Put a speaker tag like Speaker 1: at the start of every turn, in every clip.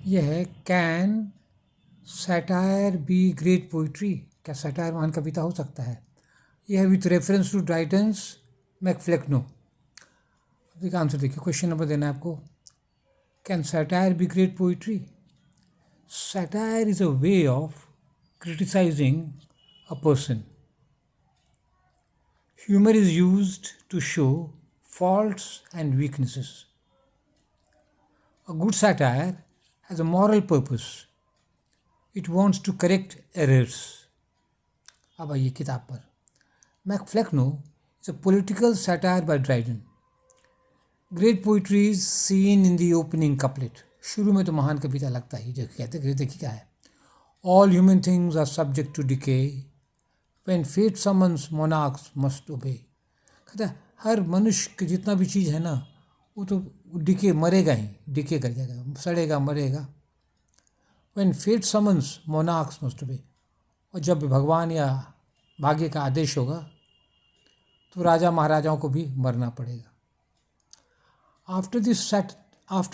Speaker 1: यह है can satire B great poetry, क्या सैटायर महान कविता हो सकता है? यह है विथ रेफरेंस टू ड्राइटन्स मैकफ्लेक्नो। देखिए आंसर देखिए, क्वेश्चन नंबर देना है आपको। Can satire B great poetry? Satire is a way of criticizing a person. Humor is used to show faults and weaknesses. A good satire has a moral purpose. It wants to correct errors. अब आइए किताब पर। मैकफ्लेक्नो is a political satire by Dryden. Great poetry is seen in the opening couplet. शुरू में तो महान कविता लगता ही, जो कहते देखिए क्या है। All human things are subject to decay. When fate summons monarchs must obey. कहता है हर मनुष्य के जितना भी चीज़ है ना, वो तो डिके मरेगा ही, डिके कर जाएगा, सड़ेगा मरेगा। When fate summons monarchs must obey. और जब भगवान या भाग्य का आदेश होगा तो राजा महाराजाओं को भी मरना पड़ेगा। आफ्टर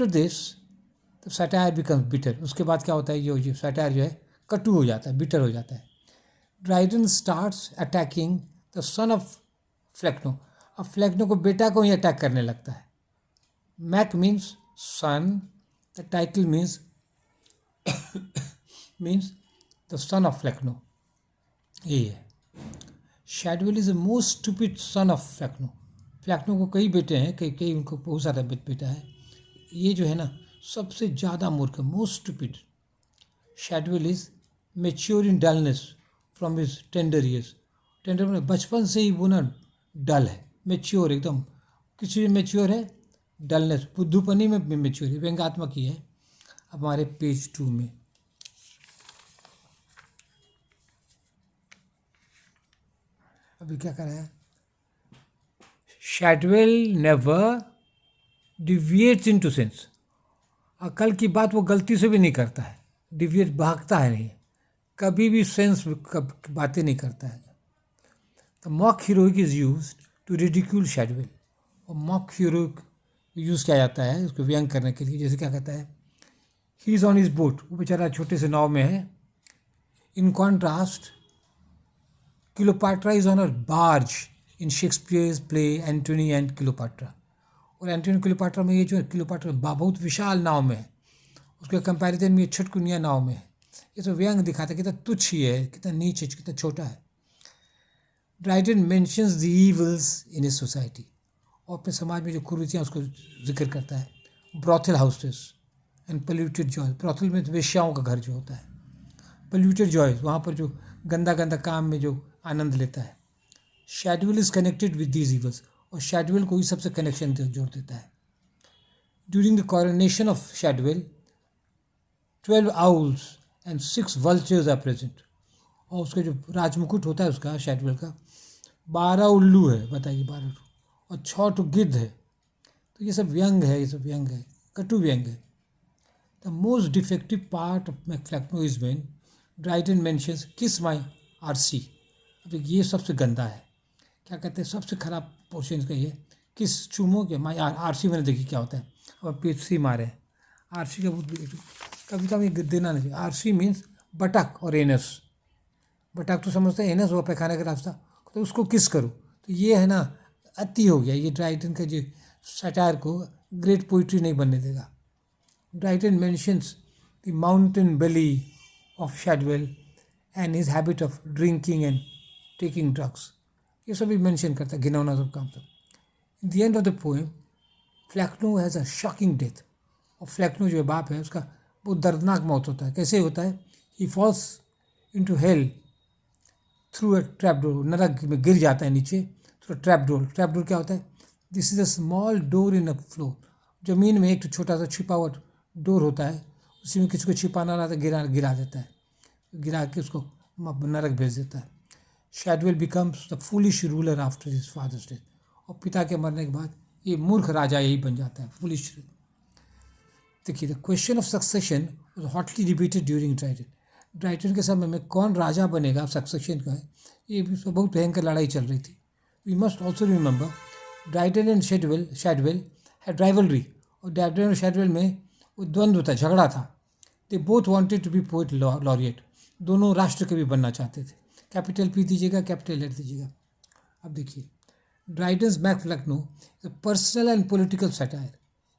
Speaker 1: दिस तो सैटायर बिकम्स बिटर। उसके बाद क्या होता है, ये सैटायर जो है कटु हो जाता है, बिटर हो जाता है। Dryden starts attacking the son of फ्लेक्नो। अब फ्लेक्नो को बेटा को ही अटैक करने लगता है। Mac means son, the title means the son of Flecknoe, ये है। Shadwell is the most stupid son of Flecknoe. Flecknoe को कई बेटे हैं, कई उनको बहुत सारा बेटा है। ये जो है ना सबसे ज़्यादा मूर्ख, most stupid. Shadwell is mature in dullness from his tender years. Tender में बचपन से ही वो ना डल है, मेच्योर एकदम। किसी में मेच्योर है, डलनेस बुद्धूपनी में मेच्योर है, व्यंग्यात्मक ही है। अब हमारे पेज 2 में अभी क्या कर रहा है, शैडवेल नेवर डिविएट्स इनटू सेंस। अकल की बात वो गलती से भी नहीं करता है, डिविएट भागता है नहीं, कभी भी सेंस बातें नहीं करता है। The mock heroic is use to ridicule Shadwell. और मॉक हीरोइक यूज़ किया जाता है उसको व्यंग करने के लिए। जैसे क्या कहता है, he is on his boat, वो बेचारा छोटे से नाव में है। In contrast Cleopatra is on a barge in Shakespeare's play Antony and Cleopatra. और एंटोनी क्लियोपाट्रा में ये जो क्लियोपाट्रा बहुत विशाल नाव में है, उसके कंपैरिजन में ये छुटकुनिया नाव में है। ये तो व्यंग दिखाता है कितना तुच्छ ही है, कितना नीच है, कितना छोटा है। Dryden mentions the evils in his society, और अपने समाज में जो कुरीतियाँ उसको जिक्र करता है। Brothel houses and polluted Joy. Brothel में तो वेश्याओं का घर जो होता है। पोल्यूटेड जॉय, वहाँ पर जो गंदा गंदा काम में जो आनंद लेता है। Shadwell is connected with these evils, और शैडवेल को ही सबसे कनेक्शन जोड़ देता है। During the coronation of Shadwell 12 owls and 6 vultures are present. और उसका जो राजमुकुट होता है उसका शैडवेल का, 12 उल्लू है, बताइए 12, और 6 गिद्ध है। तो ये सब व्यंग है, ये सब व्यंग है, कटु व्यंग है। The most defective part of MacFlecknoe is when Dryden mentions kiss my RC. अब ये सबसे गंदा है, क्या कहते हैं, सबसे खराब पोर्शन इसका ये, किस चूमो के माई आरसी। मैंने देखी क्या होता है, अब पेज 3 मारे हैं। आरसी का कविता में देना नहीं चाहिए। आरसी मीन्स बटक और एनस। बटक तो समझते हैं, एनस हुआ पैखाने का रास्ता, तो उसको किस करो। तो ये है ना अति हो गया। ये ड्राइडन का जो सटायर को ग्रेट पोइट्री नहीं बनने देगा। Dryden mentions the mountain belly of Shadwell and his habit of drinking and taking drugs. ये सभी मेंशन करता है, घिनौना सब काम सब। In the end of the poem Flecknoe has a shocking death. और फ्लेक्नो जो बाप है उसका बहुत दर्दनाक मौत होता है। कैसे होता है, he falls into hell through a trap door. नरक में गिर जाता है नीचे through trap door. Trap door क्या होता है, this is a small door in a floor. जमीन में एक तो छोटा सा छिपा हुआ डोर होता है, उसी में किसी को छिपाना रहा तो गिरा देता है, गिरा के उसको नरक भेज देता है। Shadwell becomes the foolish ruler after his father's death. और पिता के मरने के बाद ये मूर्ख राजा यही बन जाता है, फूलिश। देखिए, the question of succession was hotly debated during Dryden. Dryden के समय में कौन राजा बनेगा सक्सेशन का है, ये बहुत भयंकर लड़ाई चल रही थी। We must also remember Dryden and Shadwell had rivalry. और ड्राइडन और शैडवेल में वो द्वंद्व था, झगड़ा था। They both wanted to be poet laureate, दोनों राष्ट्र कवि बनना चाहते थे। कैपिटल पी दीजिएगा, कैपिटल लेट दीजिएगा। अब देखिए, Dryden's Mac Flecknoe personal and political satire,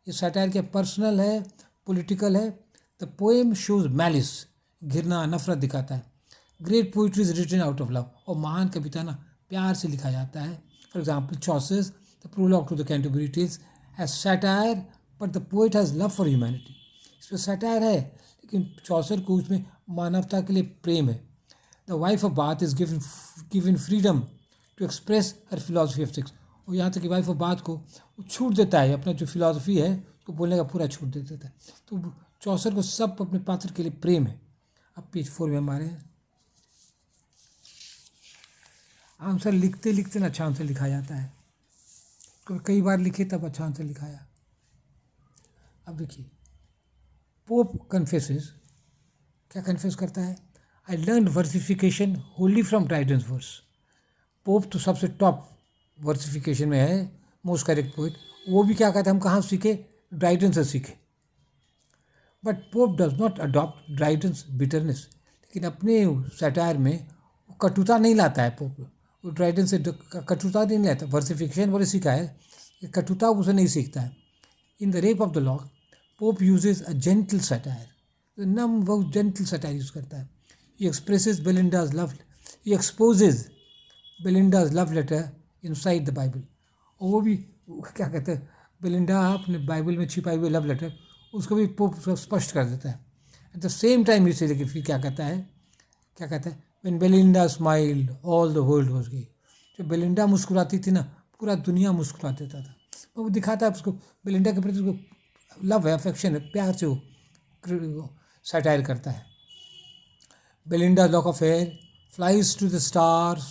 Speaker 1: ये सटायर क्या पर्सनल है, पॉलिटिकल है। द पोएम शोज मैलिस, घृणा नफरत दिखाता है। Great poetry is written out of love, और महान कविता ना प्यार से लिखा जाता है। For example Chaucer's the prologue to the Canterbury Tales has satire but the poet has love for humanity, इसमें सटायर है लेकिन चौसर को उसमें मानवता के लिए प्रेम है। The wife of Bath is given freedom to express her philosophy of sex, और यहाँ तक कि वाइफ ऑफ बाथ को वो छूट देता है, अपना जो फिलोसफी है उसको बोलने का पूरा छूट दे देता है। तो चौसर को सब अपने पात्र के लिए प्रेम है। अब पेज 4 में हमारे आंसर लिखते लिखते ना अच्छा आंसर लिखा जाता है, कई बार लिखे तब अच्छा आंसर लिखाया। अब देखिए, पोप कन्फेसेस, क्या कन्फेस करता है? I learn versification wholly from Dryden's verse. Pope तो सबसे टॉप वर्सिफिकेशन में है, मोस्ट करेक्ट पोइट। वो भी क्या कहता है, हम कहाँ सीखे? ड्राइडन से सीखे। But pope does not adopt Dryden's bitterness, लेकिन अपने सटायर में कटुता नहीं लाता है पोप, वो ड्राइडन से कटुता नहीं लाता। वर्सिफिकेशन बोले सीखा है, कटुता उसे नहीं सीखता है। In the Rape of the Lock Pope uses a gentle satire, नम बहुत जेंटल सटायर यूज करता है। He expresses Belinda's love, he exposes Belinda's love letter inside the Bible, और वो भी क्या कहते हैं, बेलिंडा अपने बाइबल में छिपाई हुई लव लेटर उसको भी पोप स्पष्ट कर देता है। एट द सेम टाइम इसे लेकिन फिर क्या कहता है, when Belinda smiled all the world was gay, जब बेलिंडा मुस्कुराती थी ना पूरा दुनिया मुस्कुरा देता था। वो दिखाता है उसको, बेलिंडा के प्रति उसको लव है, अफेक्शन है, प्यार से वो सटायर करता है। Belinda lock of hair flies to the stars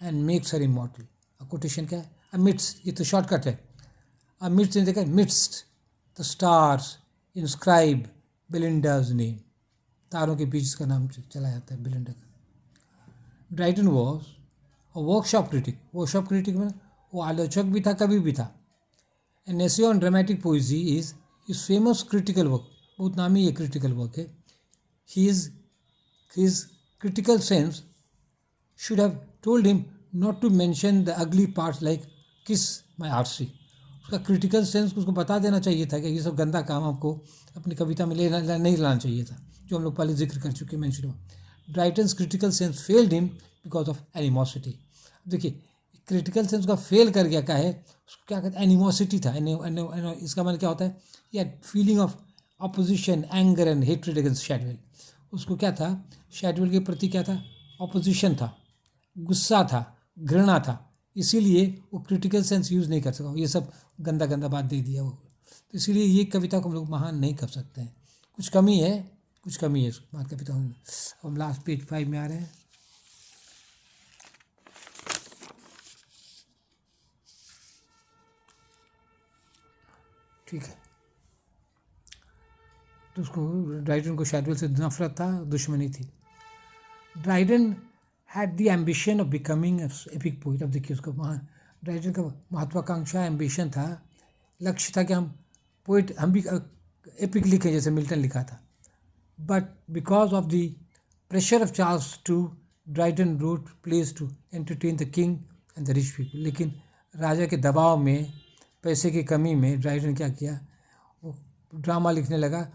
Speaker 1: and makes her immortal. Quotation क्या है? अमिट्स, ये तो शॉर्टकट है। अमिट्स ने देखा, मिट्स्ट the stars inscribe Belinda's name, तारों के बीच का नाम चला जाता है बेलिंडा का। Dryden was a workshop critic, workshop critic में वो आलोचक भी था, कवि भी था। An essay on dramatic poesy is famous critical work, बहुत नामी ये क्रिटिकल वर्क है। His critical sense should have told him not to mention the ugly parts like kiss my artery। उसका क्रिटिकल सेंस उसको बता देना चाहिए था कि ये सब गंदा काम आपको अपनी कविता में नहीं लाना चाहिए था, जो हम लोग पहले जिक्र कर चुके हैं, मेंशन हुआ। Dryden's critical sense failed him because of animosity. देखिए, क्रिटिकल सेंस का फेल कर गया, क्या है उसको, क्या कहते हैं, एनिमोसिटी था। इसका मतलब क्या होता है? या feeling of opposition, anger and hatred against Shadwell. उसको क्या था, शैडवेल के प्रति क्या था? ऑपोजिशन था, गुस्सा था, घृणा था, इसीलिए वो क्रिटिकल सेंस यूज़ नहीं कर सका, ये सब गंदा गंदा बात दे दिया वो। तो इसीलिए ये कविता को हम लोग महान नहीं कर सकते हैं, कुछ कमी है इस कविता में। हम लास्ट पेज 5 में आ रहे हैं। ठीक है, तो उसको ड्राइडन को शैडवेल से नफरत था, दुश्मनी थी। Dryden had the ambition of becoming epic poet. अब देखिए, उसका ड्राइडन का महत्वाकांक्षा, एम्बिशन था, लक्ष्य था कि हम भी एपिक लिखें जैसे मिल्टन लिखा था। But because of the pressure of Charles two, Dryden wrote plays to entertain the king and the rich people. लेकिन राजा के दबाव में, पैसे की कमी में ड्राइडन क्या किया, वो ड्रामा लिखने लगा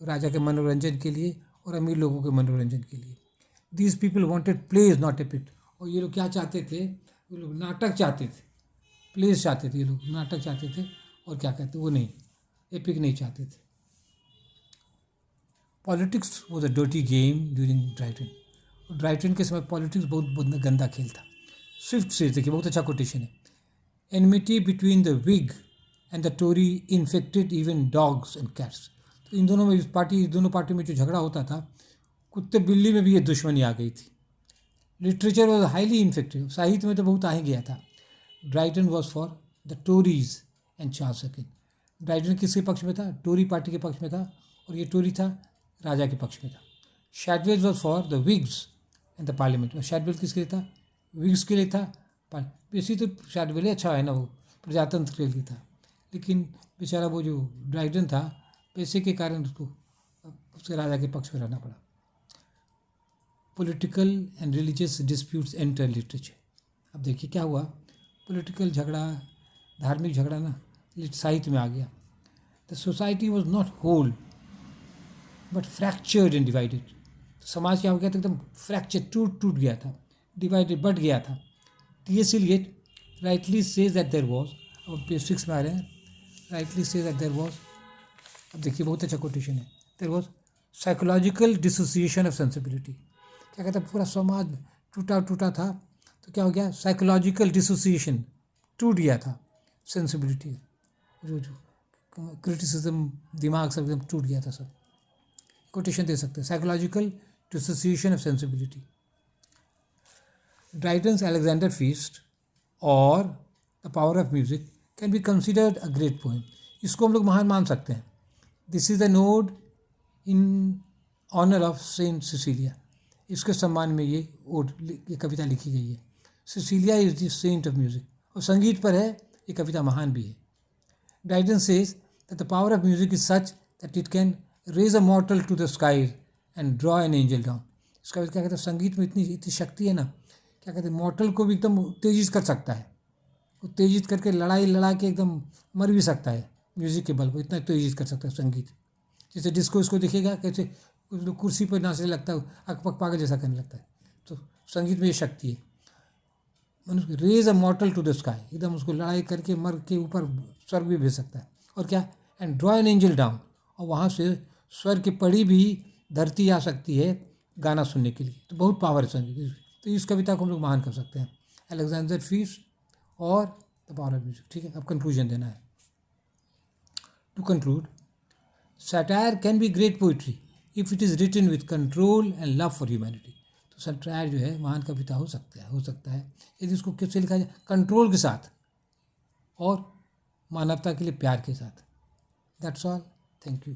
Speaker 1: राजा के मनोरंजन के लिए और अमीर लोगों के मनोरंजन के लिए। These people wanted plays not epic, और ये लोग क्या चाहते थे, वो लोग नाटक चाहते थे, प्लेज चाहते थे, ये लोग नाटक चाहते थे, और क्या कहते वो नहीं, एपिक नहीं चाहते थे। Politics was a dirty game during Dryden. Dryden के समय पॉलिटिक्स बहुत गंदा खेल था। स्विफ्ट से देखिए, बहुत अच्छा कोटेशन है। Enmity between the Whig and the Tory infected even dogs and cats. तो इन दोनों पार्टी में जो झगड़ा होता था, कुत्ते बिल्ली में भी ये दुश्मनी आ गई थी। लिटरेचर वॉज हाईली इन्फेक्टिव, साहित्य में तो बहुत आ ही गया था। Dryden was for the Tories and Charles second. Dryden किसके पक्ष में था? टोरी पार्टी के पक्ष में था, और ये टोरी था, राजा के पक्ष में था। Shadwell was for the Whigs and the parliament. और शैडवेल किसके लिए था? विग्स के लिए था। वैसे तो शैडवेल अच्छा है ना, वो प्रजातंत्र के लिए था, लेकिन बेचारा वो जो ड्राइटन था, पैसे के कारण उसको उसके राजा के पक्ष में रहना पड़ा। Political and religious disputes enter literature. अब देखिए क्या हुआ, पॉलिटिकल झगड़ा, धार्मिक झगड़ा ना साहित्य में आ गया। The society was not whole but fractured and divided. समाज क्या हो गया था, एकदम फ्रैक्चर, टूट गया था, डिवाइडेड, बढ़ गया था। T.S. Eliot rightly says that there was, अब पेज 6 में आ रहे हैं, rightly says that there was, अब देखिए बहुत अच्छा कोटेशन है, there was psychological dissociation of sensibility। क्या कहता है, पूरा समाज टूटा था तो क्या हो गया, साइकोलॉजिकल डिसोसिएशन, टूट गया था, सेंसिबिलिटी जो क्रिटिसिज्म, दिमाग सब एकदम टूट गया था। सब कोटेशन दे सकते हैं, psychological dissociation of sensibility. Dryden's Alexander Feast और The Power of Music can be considered a great poem। इसको हम लोग महान मान सकते हैं। This is a node in honor of Saint Cecilia। इसके सम्मान में ये कविता लिखी गई है। Cecilia is the saint of music, और संगीत पर है, ये कविता महान भी है। Dryden says that the power of music is such that it can raise a mortal to the sky and draw an angel down। इसका क्या कहते हैं, संगीत में इतनी शक्ति है ना, क्या कहते हैं, मॉर्टल को भी एकदम उत्तेजित कर सकता है, उत्तेजित करके लड़ा के एकदम मर भी सकता है म्यूज़िक के बल पर, इतना उत्तेजित कर सकता है संगीत। जैसे डिस्को इसको दिखेगा कैसे कुर्सी पर नाचने लगता है, अकपक पागल जैसा करने लगता है। तो संगीत में ये शक्ति है, मनुष्य raise a mortal to the sky, एकदम उसको लड़ाई करके मर के ऊपर स्वर्ग भी भेज सकता है। और क्या, and draw an angel down, और वहाँ से स्वर्ग की पड़ी भी धरती आ सकती है गाना सुनने के लिए। तो बहुत पावर है संगीत। तो इस कविता को हम लोग महान कर सकते हैं, अलेक्जेंडर फीस्ट और द पावर ऑफ म्यूजिक। ठीक है, अब कंक्लूजन देना है। To conclude, satire can be great poetry if it is written with control and love for humanity. तो सैटायर जो है महान कविता हो सकता है यदि उसको किससे लिखा जाए, कंट्रोल के साथ और मानवता के लिए प्यार के साथ। That's all, thank you.